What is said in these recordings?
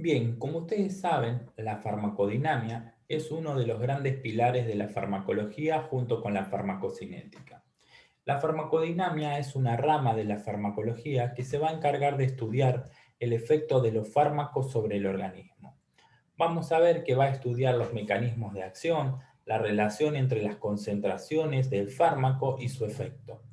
Bien, como ustedes saben, la farmacodinamia es uno de los grandes pilares de la farmacología junto con la farmacocinética. La farmacodinamia es una rama de la farmacología que se va a encargar de estudiar el efecto de los fármacos sobre el organismo. Vamos a ver que va a estudiar los mecanismos de acción, la relación entre las concentraciones del fármaco y su efecto.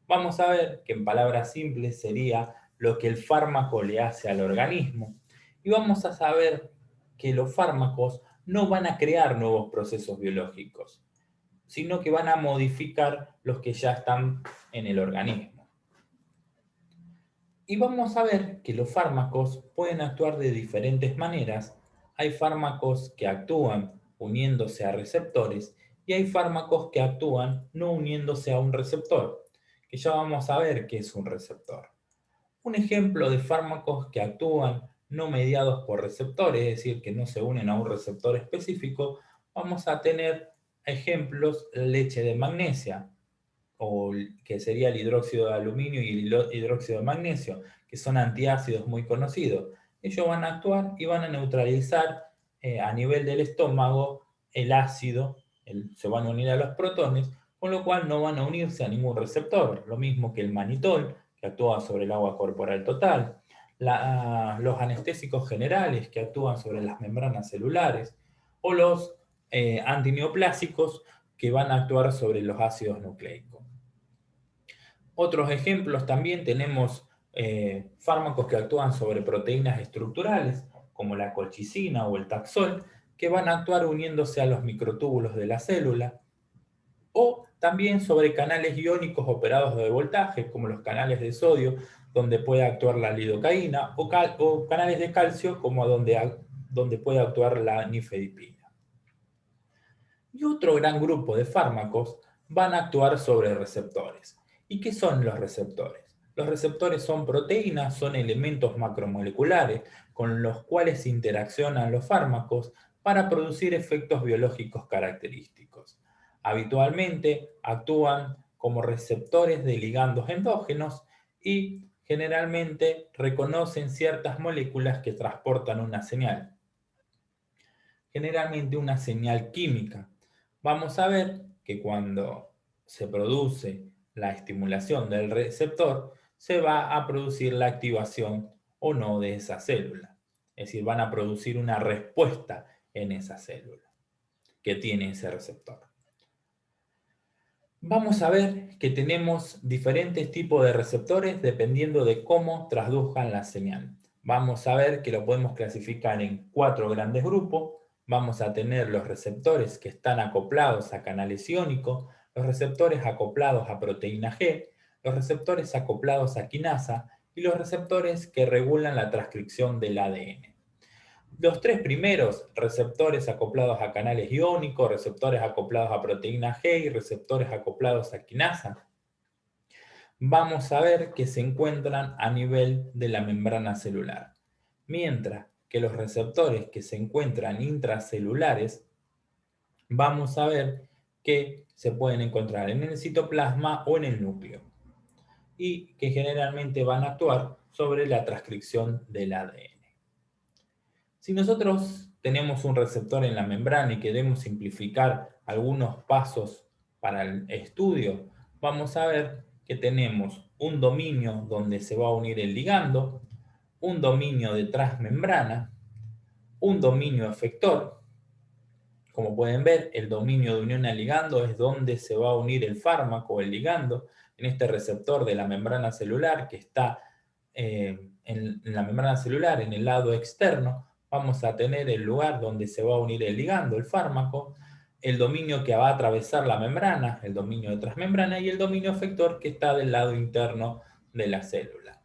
Vamos a ver que en palabras simples sería lo que el fármaco le hace al organismo y vamos a saber que los fármacos no van a crear nuevos procesos biológicos, sino que van a modificar los que ya están en el organismo. Y vamos a ver que los fármacos pueden actuar de diferentes maneras. Hay fármacos que actúan uniéndose a receptores y hay fármacos que actúan no uniéndose a un receptor, que ya vamos a ver qué es un receptor. Un ejemplo de fármacos que actúan no mediados por receptores, es decir, que no se unen a un receptor específico, vamos a tener ejemplos leche de magnesia, o que sería el hidróxido de aluminio y el hidróxido de magnesio, que son antiácidos muy conocidos. Ellos van a actuar y van a neutralizar a nivel del estómago el ácido, se van a unir a los protones, con lo cual no van a unirse a ningún receptor. Lo mismo que el manitol, que actúa sobre el agua corporal total, los anestésicos generales, que actúan sobre las membranas celulares, o los antineoplásicos, que van a actuar sobre los ácidos nucleicos. Otros ejemplos también tenemos fármacos que actúan sobre proteínas estructurales, como la colchicina o el taxol, que van a actuar uniéndose a los microtúbulos de la célula, o también sobre canales iónicos operados de voltaje, como los canales de sodio, donde puede actuar la lidocaína, o canales de calcio, como donde puede actuar la nifedipina. Y otro gran grupo de fármacos van a actuar sobre receptores. ¿Y qué son los receptores? Los receptores son proteínas, son elementos macromoleculares con los cuales interaccionan los fármacos para producir efectos biológicos característicos. Habitualmente actúan como receptores de ligandos endógenos y generalmente reconocen ciertas moléculas que transportan una señal, generalmente una señal química. Vamos a ver que cuando se produce la estimulación del receptor, se va a producir la activación o no de esa célula. Es decir, van a producir una respuesta en esa célula que tiene ese receptor. Vamos a ver que tenemos diferentes tipos de receptores dependiendo de cómo traduzcan la señal. Vamos a ver que lo podemos clasificar en cuatro grandes grupos. Vamos a tener los receptores que están acoplados a canales iónicos, los receptores acoplados a proteína G, los receptores acoplados a quinasa y los receptores que regulan la transcripción del ADN. Los tres primeros, receptores acoplados a canales iónicos, receptores acoplados a proteína G y receptores acoplados a quinasa, vamos a ver que se encuentran a nivel de la membrana celular. Mientras que los receptores que se encuentran intracelulares, vamos a ver que se pueden encontrar en el citoplasma o en el núcleo y que generalmente van a actuar sobre la transcripción del ADN. Si nosotros tenemos un receptor en la membrana y queremos simplificar algunos pasos para el estudio, vamos a ver que tenemos un dominio donde se va a unir el ligando, un dominio de transmembrana, un dominio efector. Como pueden ver, el dominio de unión al ligando es donde se va a unir el fármaco o el ligando en este receptor de la membrana celular que está en la membrana celular, en el lado externo. Vamos a tener el lugar donde se va a unir el ligando, el fármaco, el dominio que va a atravesar la membrana, el dominio de transmembrana, y el dominio efector que está del lado interno de la célula.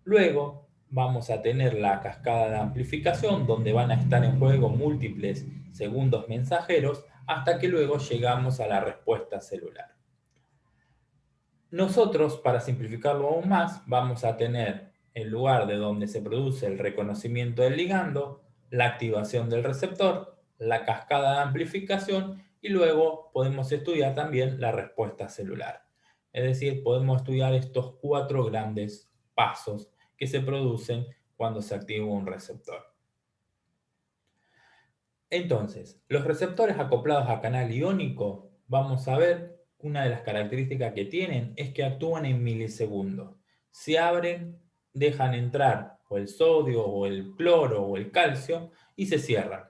Luego vamos a tener la cascada de amplificación, donde van a estar en juego múltiples segundos mensajeros, hasta que luego llegamos a la respuesta celular. Nosotros, para simplificarlo aún más, vamos a tener el lugar de donde se produce el reconocimiento del ligando, la activación del receptor, la cascada de amplificación y luego podemos estudiar también la respuesta celular. Es decir, podemos estudiar estos cuatro grandes pasos que se producen cuando se activa un receptor. Entonces, los receptores acoplados a canal iónico, vamos a ver, una de las características que tienen es que actúan en milisegundos. Se abren, dejan entrar o el sodio o el cloro o el calcio y se cierran.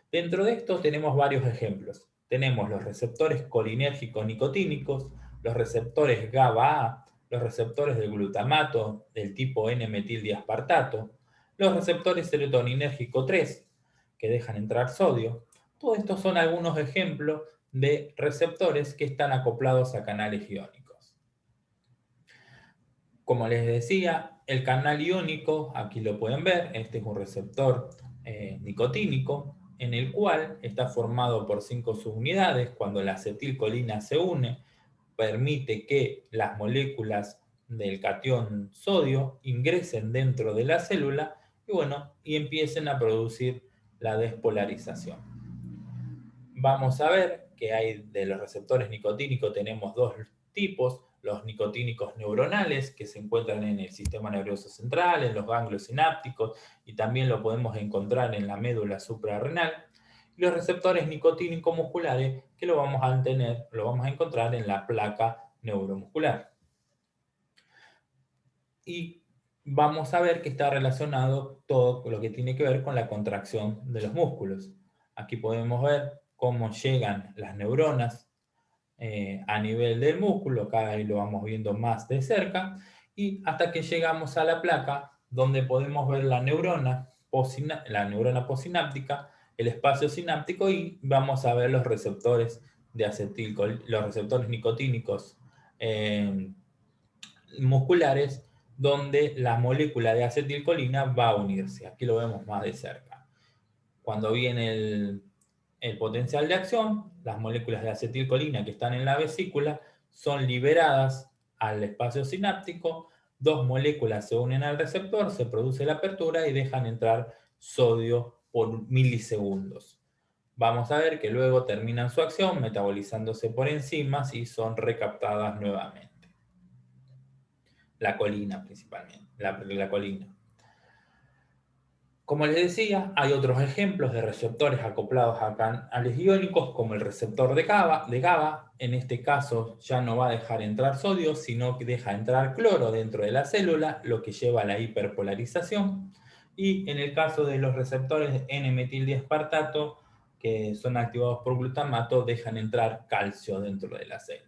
Dentro de esto tenemos varios ejemplos. Tenemos los receptores colinérgicos nicotínicos, los receptores GABA-A, los receptores del glutamato del tipo N-metildiaspartato, los receptores serotoninérgico 3, que dejan entrar sodio. Todos estos son algunos ejemplos de receptores que están acoplados a canales iónicos. Como les decía, el canal iónico, aquí lo pueden ver, este es un receptor nicotínico, en el cual está formado por 5 subunidades. Cuando la acetilcolina se une, permite que las moléculas del catión sodio ingresen dentro de la célula y empiecen a producir la despolarización. Vamos a ver que hay de los receptores nicotínicos tenemos dos tipos, los nicotínicos neuronales que se encuentran en el sistema nervioso central, en los ganglios sinápticos y también lo podemos encontrar en la médula suprarrenal. Y los receptores nicotínicos musculares que lo vamos a encontrar en la placa neuromuscular. Y vamos a ver que está relacionado todo lo que tiene que ver con la contracción de los músculos. Aquí podemos ver cómo llegan las neuronas a nivel del músculo, cada vez lo vamos viendo más de cerca, y hasta que llegamos a la placa donde podemos ver la neurona postsináptica, el espacio sináptico y vamos a ver los receptores de los receptores nicotínicos musculares donde la molécula de acetilcolina va a unirse. Aquí lo vemos más de cerca. Cuando viene el potencial de acción, las moléculas de acetilcolina que están en la vesícula son liberadas al espacio sináptico, dos moléculas se unen al receptor, se produce la apertura y dejan entrar sodio por milisegundos. Vamos a ver que luego terminan su acción metabolizándose por enzimas y son recaptadas nuevamente. La colina principalmente, la colina. Como les decía, hay otros ejemplos de receptores acoplados a canales iónicos, como el receptor de GABA. En este caso ya no va a dejar entrar sodio, sino que deja entrar cloro dentro de la célula, lo que lleva a la hiperpolarización. Y en el caso de los receptores de N-metildiaspartato, que son activados por glutamato, dejan entrar calcio dentro de la célula.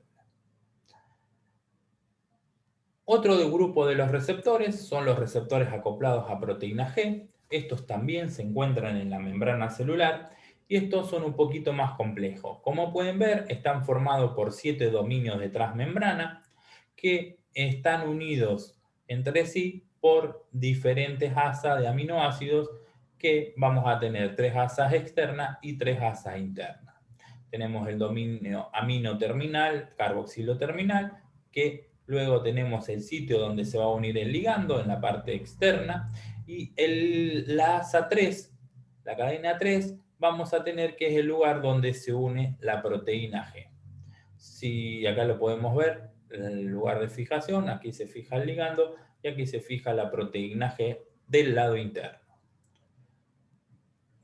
Otro grupo de los receptores son los receptores acoplados a proteína G. Estos también se encuentran en la membrana celular y estos son un poquito más complejos. Como pueden ver, están formados por 7 dominios de transmembrana que están unidos entre sí por diferentes asas de aminoácidos que vamos a tener 3 asas externas y 3 asas internas. Tenemos el dominio amino terminal, carboxilo terminal, que luego tenemos el sitio donde se va a unir el ligando en la parte externa y la asa 3, la cadena 3, vamos a tener que es el lugar donde se une la proteína G. Si acá lo podemos ver, el lugar de fijación, aquí se fija el ligando y aquí se fija la proteína G del lado interno.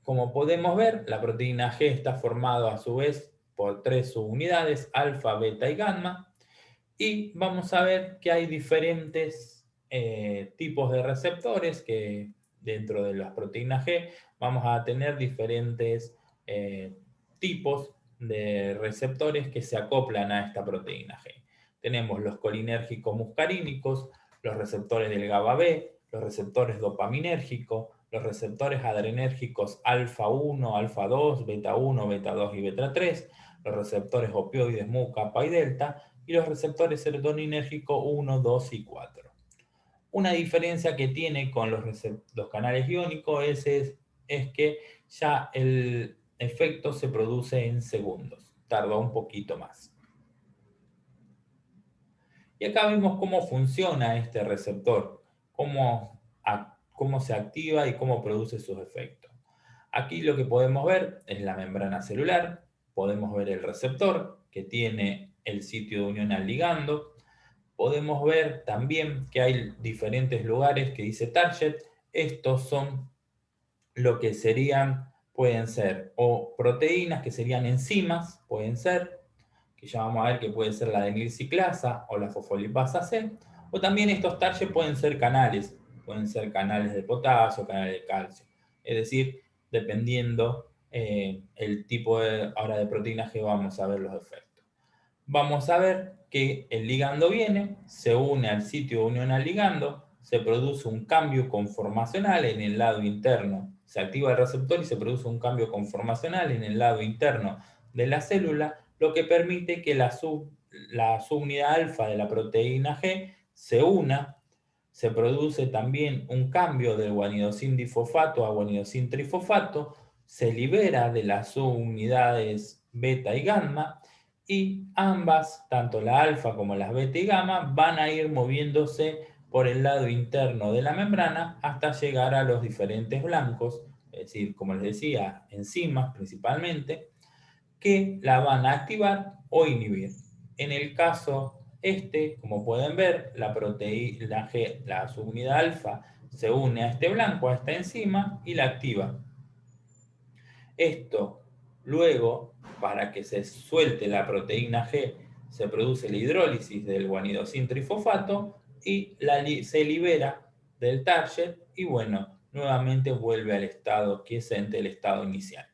Como podemos ver, la proteína G está formada a su vez por 3 subunidades, alfa, beta y gamma, y vamos a ver que hay diferentes tipos de receptores que dentro de las proteínas G vamos a tener diferentes tipos de receptores que se acoplan a esta proteína G. Tenemos los colinérgicos muscarínicos, los receptores del GABA B, los receptores dopaminérgicos, los receptores adrenérgicos alfa 1, alfa 2, beta 1, beta 2 y beta 3, los receptores opioides mu, kappa y delta, y los receptores serotoninérgicos 1, 2 y 4. Una diferencia que tiene con los canales iónicos es que ya el efecto se produce en segundos, tarda un poquito más. Y acá vemos cómo funciona este receptor, cómo se activa y cómo produce sus efectos. Aquí lo que podemos ver es la membrana celular, podemos ver el receptor que tiene el sitio de unión al ligando, podemos ver también que hay diferentes lugares que dice target, estos son lo que serían pueden ser o proteínas que serían enzimas, pueden ser, que ya vamos a ver que puede ser la denilciclasa o la fosfolipasa C, o también estos target pueden ser canales de potasio, canales de calcio. Es decir, dependiendo el tipo ahora de proteínas que vamos a ver los efectos. Vamos a ver que el ligando viene, se une al sitio de unión al ligando, se produce un cambio conformacional en el lado interno, se activa el receptor y se produce un cambio conformacional en el lado interno de la célula, lo que permite que la subunidad alfa de la proteína G se una. Se produce también un cambio del guanidosin difosfato a guanidosin trifosfato, se libera de las subunidades beta y gamma, y ambas, tanto la alfa como las beta y gamma, van a ir moviéndose por el lado interno de la membrana hasta llegar a los diferentes blancos, es decir, como les decía, enzimas principalmente, que la van a activar o inhibir. En el caso como pueden ver, la proteína G, la subunidad alfa, se une a este blanco, a esta enzima, y la activa. Esto, luego, para que se suelte la proteína G, se produce la hidrólisis del guanidosin trifosfato y se libera del target y bueno, nuevamente vuelve al estado quiescente, el estado inicial.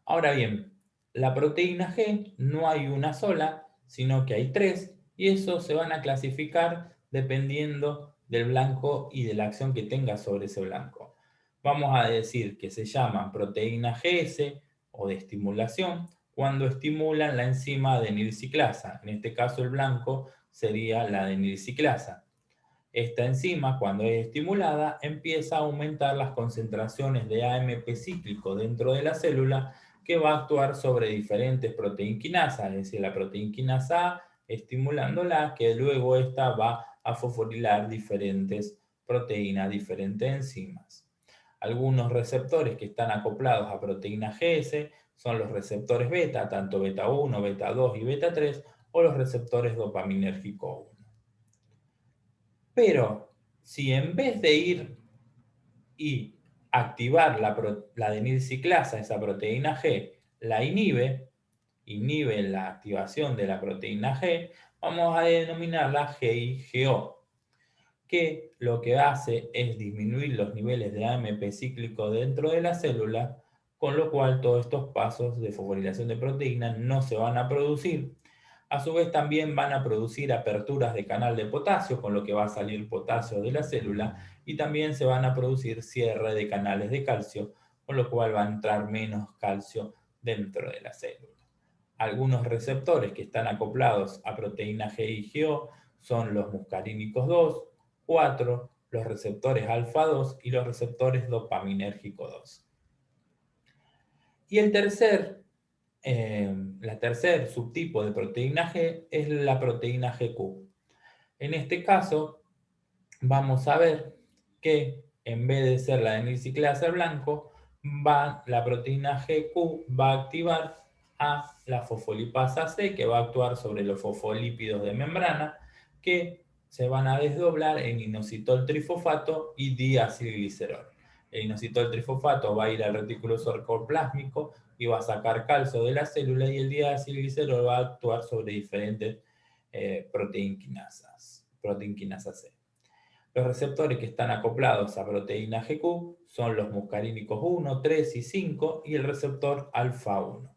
Ahora bien, la proteína G no hay una sola, sino que hay tres, y eso se van a clasificar dependiendo del blanco y de la acción que tenga sobre ese blanco. Vamos a decir que se llaman proteína GS o de estimulación cuando estimulan la enzima adenilciclasa. En este caso el blanco sería la adenilciclasa. Esta enzima, cuando es estimulada, empieza a aumentar las concentraciones de AMP cíclico dentro de la célula que va a actuar sobre diferentes proteinquinasas, es decir, la proteinquinasa A, estimulándola, que luego esta va a fosforilar diferentes proteínas, diferentes enzimas. Algunos receptores que están acoplados a proteína GS son los receptores beta, tanto beta 1, beta 2 y beta 3, o los receptores dopaminérgico 1. Pero si en vez de ir y activar la adenilciclasa, esa proteína G, la inhibe la activación de la proteína G, vamos a denominarla GIGO, que lo que hace es disminuir los niveles de AMP cíclico dentro de la célula, con lo cual todos estos pasos de fosforilación de proteínas no se van a producir. A su vez también van a producir aperturas de canal de potasio, con lo que va a salir potasio de la célula, y también se van a producir cierre de canales de calcio, con lo cual va a entrar menos calcio dentro de la célula. Algunos receptores que están acoplados a proteína GIGO son los muscarínicos 2, 4, los receptores alfa 2 y los receptores dopaminérgico 2. Y la tercer subtipo de proteína G es la proteína GQ. En este caso, vamos a ver que en vez de ser la adenilciclasa blanco, la proteína GQ va a activar a la fosfolipasa C, que va a actuar sobre los fosfolípidos de membrana, que se van a desdoblar en inositol trifosfato y diacilglicerol. El inositol trifosfato va a ir al retículo sarcoplásmico y va a sacar calcio de la célula, y el diacilglicerol va a actuar sobre diferentes proteinquinasas C. Los receptores que están acoplados a proteína GQ son los muscarínicos 1, 3 y 5 y el receptor alfa 1.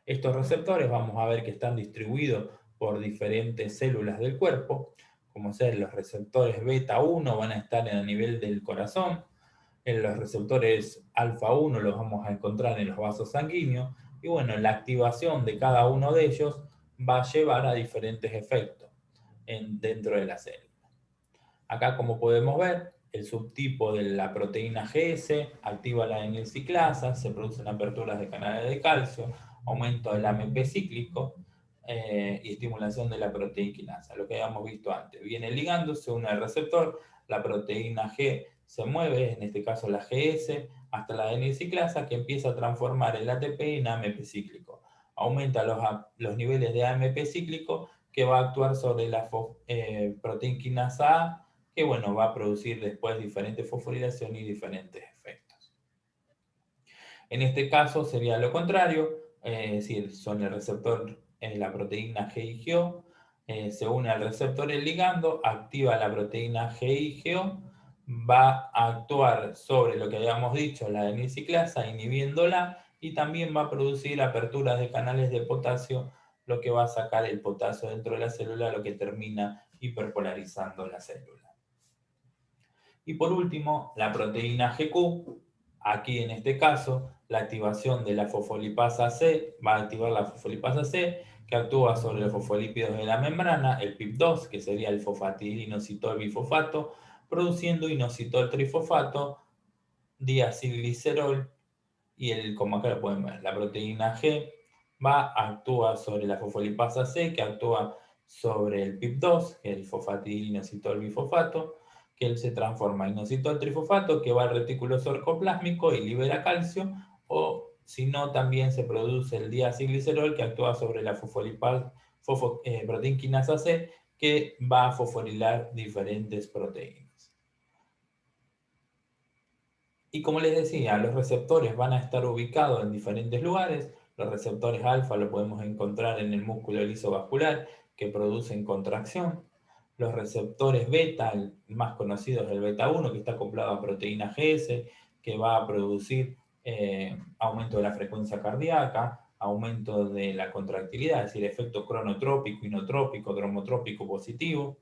Estos receptores vamos a ver que están distribuidos por diferentes células del cuerpo, como ser los receptores beta 1 van a estar a nivel del corazón, en los receptores alfa 1 los vamos a encontrar en los vasos sanguíneos, y bueno, la activación de cada uno de ellos va a llevar a diferentes efectos dentro de la célula. Acá, como podemos ver, el subtipo de la proteína GS activa la adenilciclasa, se producen aperturas de canales de calcio, aumento del AMP cíclico y estimulación de la proteinquinasa, lo que habíamos visto antes. Viene el ligando, se une al receptor, la proteína G se mueve, en este caso la GS, hasta la adenilciclasa, que empieza a transformar el ATP en AMP cíclico. Aumenta los niveles de AMP cíclico, que va a actuar sobre la proteinquinasa A, que bueno, va a producir después diferentes fosforilación y diferentes efectos. En este caso sería lo contrario, es decir, son el receptor, la proteína GI-GO, se une al receptor el ligando, activa la proteína GI-GO, va a actuar sobre lo que habíamos dicho, la adenosiclasa, inhibiéndola, y también va a producir aperturas de canales de potasio, lo que va a sacar el potasio dentro de la célula, lo que termina hiperpolarizando la célula. Y por último, la proteína GQ, aquí en este caso, la activación de la fosfolipasa C va a activar la fosfolipasa C, que actúa sobre los fosfolípidos de la membrana, el PIP2, que sería el fosfatidilinositol bifosfato, produciendo inositol trifosfato, diacilglicerol, y como acá lo pueden ver, la proteína G va a actuar sobre la fosfolipasa C, que actúa sobre el PIP2, que es el fosfatidilinositol bifosfato, que él se transforma en inositol trifosfato, que va al retículo sarcoplásmico y libera calcio, o si no, también se produce el diacilglicerol, que actúa sobre la proteína quinasa C, que va a fosforilar diferentes proteínas. Y como les decía, los receptores van a estar ubicados en diferentes lugares. Los receptores alfa los podemos encontrar en el músculo liso vascular, que producen contracción. Los receptores beta, el más conocido es el beta 1, que está acoplado a proteína GS, que va a producir aumento de la frecuencia cardíaca, aumento de la contractilidad, es decir, efecto cronotrópico, inotrópico, dromotrópico positivo.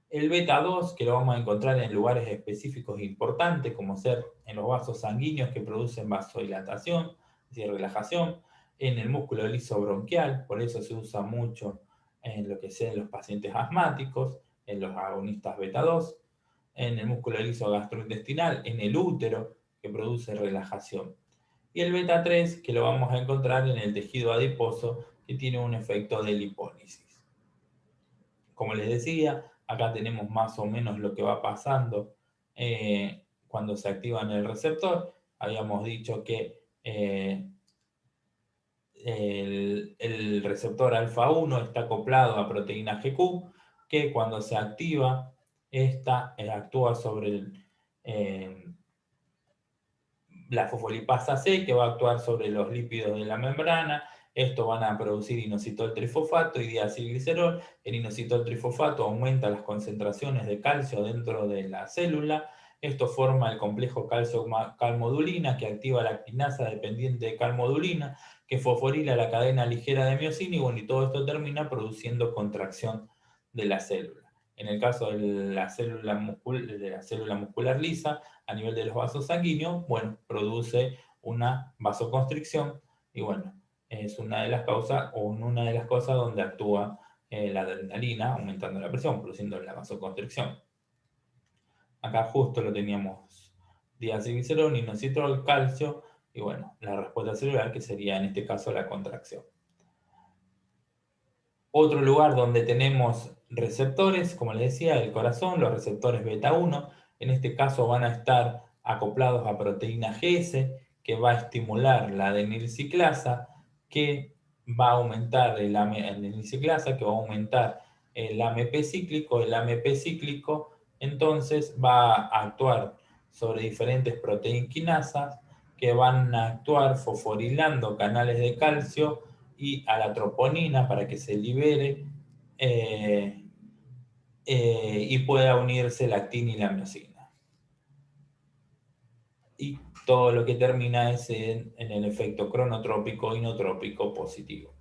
El beta 2, que lo vamos a encontrar en lugares específicos importantes, como ser en los vasos sanguíneos que producen vasodilatación, es decir, relajación, en el músculo liso bronquial, por eso se usa mucho en lo que sea en los pacientes asmáticos, en los agonistas beta 2, en el músculo liso gastrointestinal, en el útero, que produce relajación. Y el beta 3, que lo vamos a encontrar en el tejido adiposo, que tiene un efecto de lipólisis. Como les decía, acá tenemos más o menos lo que va pasando cuando se activa en el receptor. Habíamos dicho que el receptor alfa 1 está acoplado a proteína GQ, que cuando se activa, esta actúa sobre la fosfolipasa C, que va a actuar sobre los lípidos de la membrana. Estos van a producir inositol trifosfato y diacilglicerol. El inositol trifosfato aumenta las concentraciones de calcio dentro de la célula. Esto forma el complejo calcio-calmodulina, que activa la actinasa dependiente de calmodulina, que fosforila la cadena ligera de miocina, y bueno, y todo esto termina produciendo contracción de la célula. En el caso de la célula muscular lisa, a nivel de los vasos sanguíneos, bueno, produce una vasoconstricción, y bueno, es una de las causas o una de las cosas donde actúa la adrenalina, aumentando la presión, produciendo la vasoconstricción. Acá justo lo teníamos, diacilglicerol, inositol, calcio, y bueno, la respuesta celular, que sería en este caso la contracción. Otro lugar donde tenemos receptores, como les decía, el corazón, los receptores beta 1, en este caso van a estar acoplados a proteína GS, que va a estimular la adenilciclasa, que va a aumentar el adenilciclasa, que va a aumentar el AMP cíclico. El AMP cíclico entonces va a actuar sobre diferentes proteínquinasas que van a actuar fosforilando canales de calcio y a la troponina para que se libere y pueda unirse la actina y la miocina. Y todo lo que termina es en el efecto cronotrópico inotrópico positivo.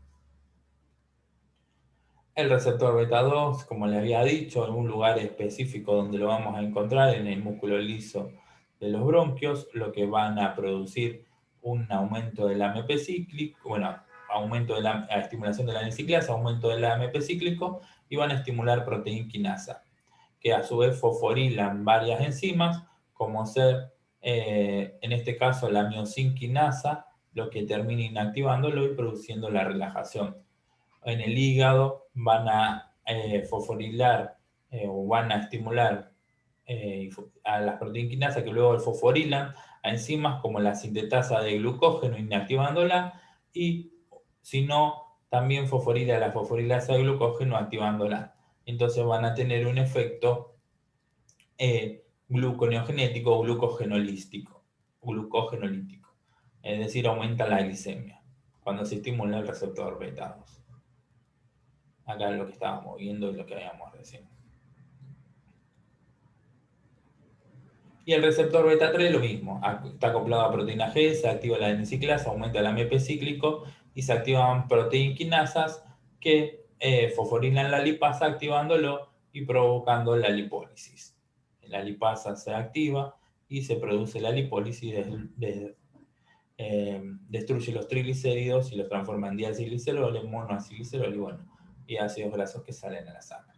El receptor beta 2, como les había dicho, en un lugar específico donde lo vamos a encontrar, en el músculo liso de los bronquios, lo que van a producir un aumento del AMP cíclico, bueno, aumento de la estimulación de la N-ciclasa, aumento del AMP cíclico, y van a estimular proteína quinasa, que a su vez fosforilan varias enzimas, como ser, en este caso, la miosinquinasa, lo que termina inactivándolo y produciendo la relajación. En el hígado van a fosforilar o van a estimular a las proteínquinasas, que luego fosforilan a enzimas como la sintetasa de glucógeno, inactivándola, y si no, también fosforila la fosforilasa de glucógeno, activándola. Entonces van a tener un efecto gluconeogenético o glucogenolítico. es decir, aumenta la glicemia cuando se estimula el receptor beta 2. Acá es lo que estábamos viendo y lo que habíamos recién. Y el receptor beta 3 lo mismo, está acoplado a proteína G, se activa la N-ciclasa, aumenta el AMP cíclico y se activan proteinquinasas que fosforilan la lipasa activándolo y provocando la lipólisis. La lipasa se activa y se produce la lipólisis, destruye los triglicéridos y los transforma en diacilglicerol, en monoacilglicerol y bueno, y ácidos grasos que salen a la sangre.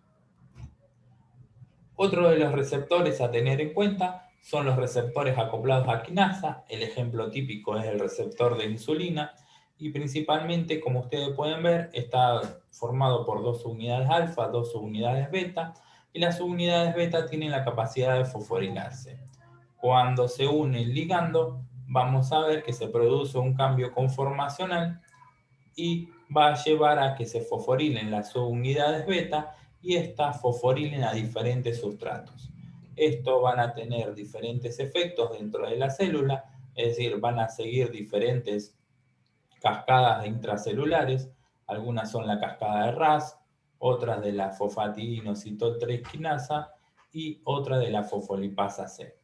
Otro de los receptores a tener en cuenta son los receptores acoplados a quinasa. El ejemplo típico es el receptor de insulina y principalmente, como ustedes pueden ver, está formado por dos subunidades alfa, dos subunidades beta, y las subunidades beta tienen la capacidad de fosforilarse. Cuando se une el ligando, vamos a ver que se produce un cambio conformacional y va a llevar a que se fosforilen las subunidades beta y estas fosforilen a diferentes sustratos. Estos van a tener diferentes efectos dentro de la célula, es decir, van a seguir diferentes cascadas intracelulares. Algunas son la cascada de RAS, otras de la fosfatidinoacetoltransquinasa y otra de la fosfolipasa C.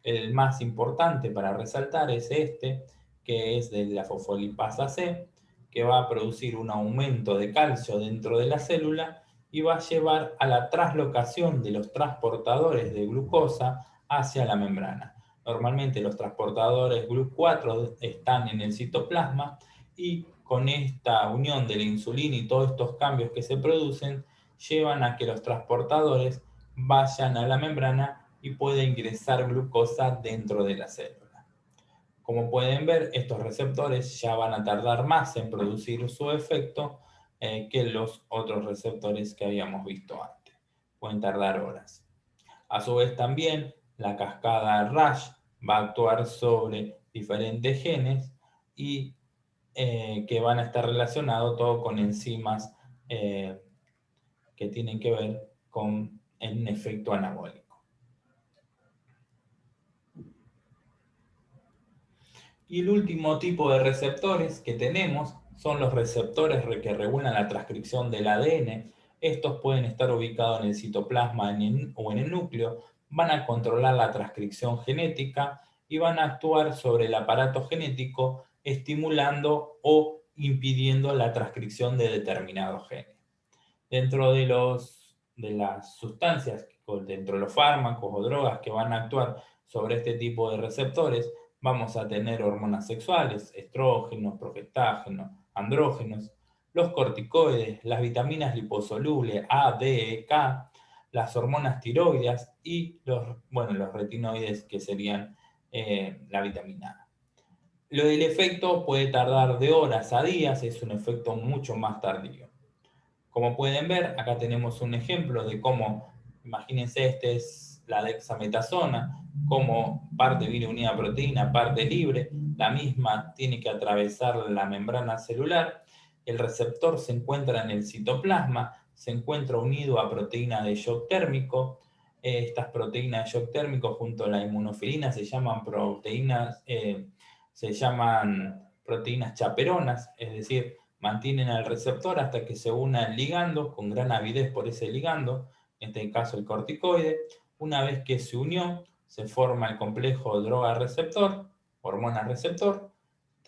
El más importante para resaltar es este, que es de la fosfolipasa C, que va a producir un aumento de calcio dentro de la célula y va a llevar a la traslocación de los transportadores de glucosa hacia la membrana. Normalmente los transportadores GLUT4 están en el citoplasma y con esta unión de la insulina y todos estos cambios que se producen llevan a que los transportadores vayan a la membrana y pueda ingresar glucosa dentro de la célula. Como pueden ver, estos receptores ya van a tardar más en producir su efecto que los otros receptores que habíamos visto antes. Pueden tardar horas. A su vez también la cascada RAS va a actuar sobre diferentes genes y que van a estar relacionados todo con enzimas que tienen que ver con el efecto anabólico. Y el último tipo de receptores que tenemos son los receptores que regulan la transcripción del ADN. Estos pueden estar ubicados en el citoplasma o en el núcleo, van a controlar la transcripción genética y van a actuar sobre el aparato genético estimulando o impidiendo la transcripción de determinados genes. Dentro de las sustancias, dentro de los fármacos o drogas que van a actuar sobre este tipo de receptores, vamos a tener hormonas sexuales, estrógenos, progestágenos, andrógenos, los corticoides, las vitaminas liposolubles A, D, E, K, las hormonas tiroideas y los retinoides que serían la vitamina A. Lo del efecto puede tardar de horas a días, es un efecto mucho más tardío. Como pueden ver, acá tenemos un ejemplo de cómo, imagínense, este es la dexametasona, como parte viene unida a proteína, parte libre, la misma tiene que atravesar la membrana celular, el receptor se encuentra en el citoplasma, se encuentra unido a proteína de shock térmico, estas proteínas de shock térmico junto a la inmunofilina se llaman proteínas chaperonas, es decir, mantienen al receptor hasta que se una el ligando con gran avidez por ese ligando, en este caso el corticoide. Una vez que se unió, se forma el complejo droga-receptor, hormona-receptor.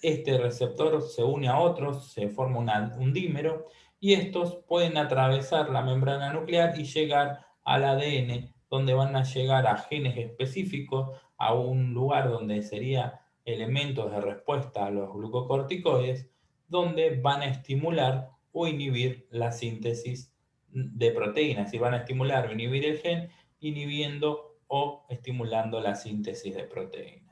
Este receptor se une a otros, se forma un dímero y estos pueden atravesar la membrana nuclear y llegar al ADN, donde van a llegar a genes específicos, a un lugar donde sería elementos de respuesta a los glucocorticoides, donde van a estimular o inhibir la síntesis de proteínas, y van a estimular o inhibir el gen, inhibiendo o estimulando la síntesis de proteínas.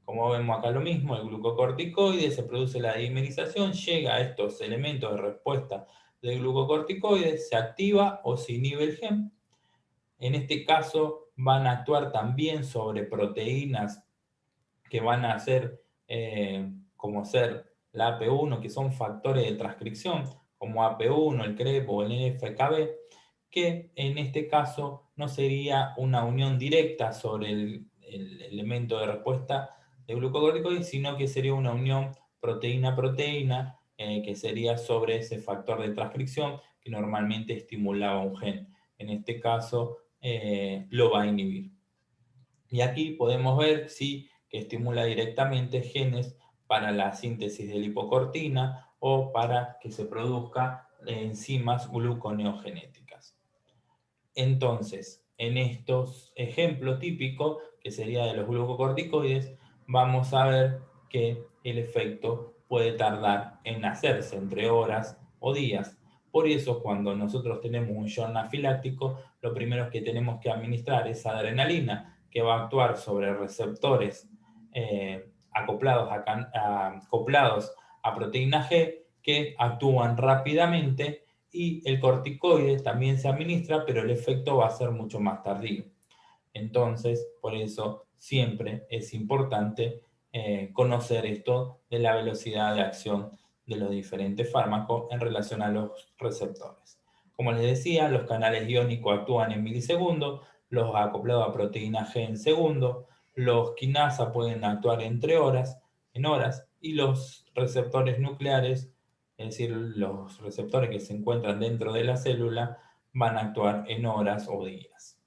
Como vemos acá lo mismo, el glucocorticoide, se produce la dimerización, llega a estos elementos de respuesta del glucocorticoide, se activa o se inhibe el gen. En este caso van a actuar también sobre proteínas que van a ser como ser la AP1, que son factores de transcripción, como AP1, el CREP o el NFKB, que en este caso no sería una unión directa sobre el elemento de respuesta, de glucocorticoides, sino que sería una unión proteína-proteína, que sería sobre ese factor de transcripción que normalmente estimulaba un gen. En este caso, lo va a inhibir. Y aquí podemos ver sí, que estimula directamente genes para la síntesis de lipocortina o para que se produzca enzimas gluconeogenéticas. Entonces, en estos ejemplos típicos, que sería de los glucocorticoides, vamos a ver que el efecto puede tardar en hacerse entre horas o días. Por eso, cuando nosotros tenemos un shock anafiláctico, lo primero que tenemos que administrar es adrenalina, que va a actuar sobre receptores acoplados a proteína G, que actúan rápidamente, y el corticoide también se administra, pero el efecto va a ser mucho más tardío. Entonces, por eso siempre es importante conocer esto de la velocidad de acción de los diferentes fármacos en relación a los receptores. Como les decía, los canales iónicos actúan en milisegundos, los acoplados a proteína G en segundos, los quinasa pueden actuar en horas, y los receptores nucleares, es decir, los receptores que se encuentran dentro de la célula, van a actuar en horas o días.